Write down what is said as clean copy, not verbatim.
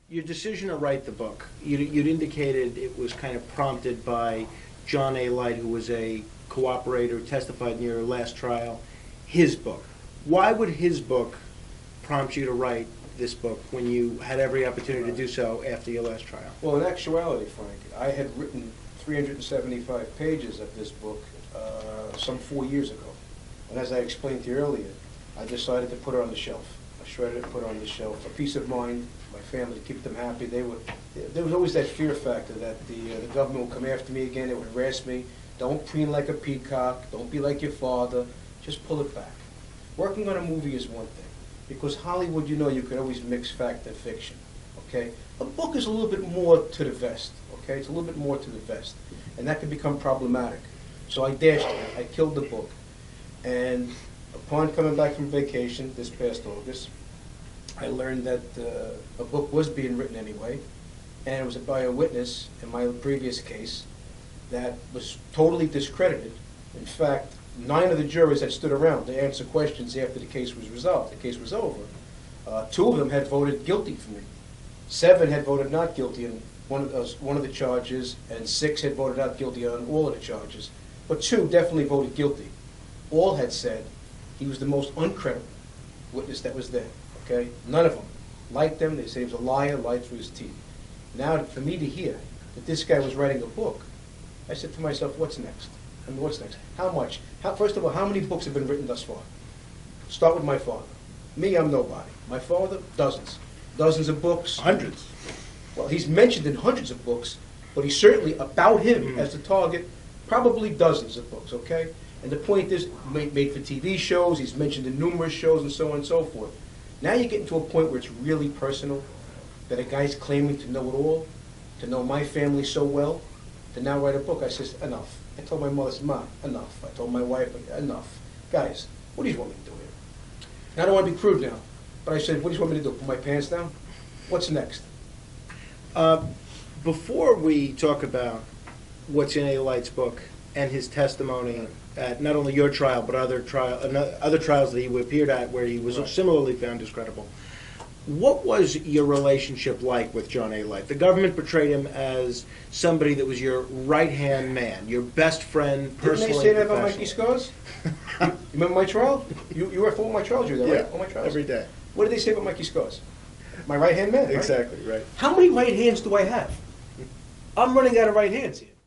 Your decision to write the book, you'd indicated it was kind of prompted by John A. Light, who was a cooperator, testified in your last trial, his book. Why would his book prompt you to write this book when you had every opportunity to do so after your last trial? Well, in actuality, Frank, I had written 375 pages of this book some 4 years ago. And as I explained to you earlier, I decided to put it on the shelf. I shredded it, put it on the shelf for peace of mind, my family, to keep them happy. There was always that fear factor that the government would come after me again, it would harass me. Don't preen like a peacock, don't be like your father, just pull it back. Working on a movie is one thing, because Hollywood, you know, you can always mix fact and fiction, okay? A book is a little bit more to the vest, okay? It's a little bit more to the vest, and that can become problematic. So I dashed it, I killed the book, and upon coming back from vacation this past August, I learned that a book was being written anyway, and it was by a witness in my previous case that was totally discredited. In fact, 9 of the jurors had stood around to answer questions after the case was resolved. The case was over. 2 of them had voted guilty for me. 7 had voted not guilty on one of the charges, and 6 had voted not guilty on all of the charges. But 2 definitely voted guilty. All had said he was the most uncredible witness that was there. Okay, none of them liked him. They said he was a liar, lied through his teeth. Now, for me to hear that this guy was writing a book, I said to myself, what's next? I mean, what's next? How much? First of all, how many books have been written thus far? Start with my father. Me, I'm nobody. My father, dozens. Dozens of books. Hundreds. Well, he's mentioned in hundreds of books, but he's certainly, about him as the target, probably dozens of books, okay? And the point is, made for TV shows, he's mentioned in numerous shows and so on and so forth. Now you're getting to a point where it's really personal, that a guy's claiming to know it all, to know my family so well, to now write a book. I said, enough. I told my mother, Ma, enough. I told my wife, enough. Guys, what do you want me to do here? And I don't want to be crude now, but I said, what do you want me to do, put my pants down? What's next? Before we talk about what's in A. Light's book and his testimony at not only your trial but other trials that he appeared at where he was similarly found discredible, what was your relationship like with John A. Light? The government portrayed him as somebody that was your right-hand man, your best friend, personally. Didn't they say that about Mikey Scars? You remember my trial? You were at all my trials, you were there, right? All my trials. Every day. What did they say about Mikey Scars? My right-hand man, right? Exactly, right. How many right hands do I have? I'm running out of right hands here.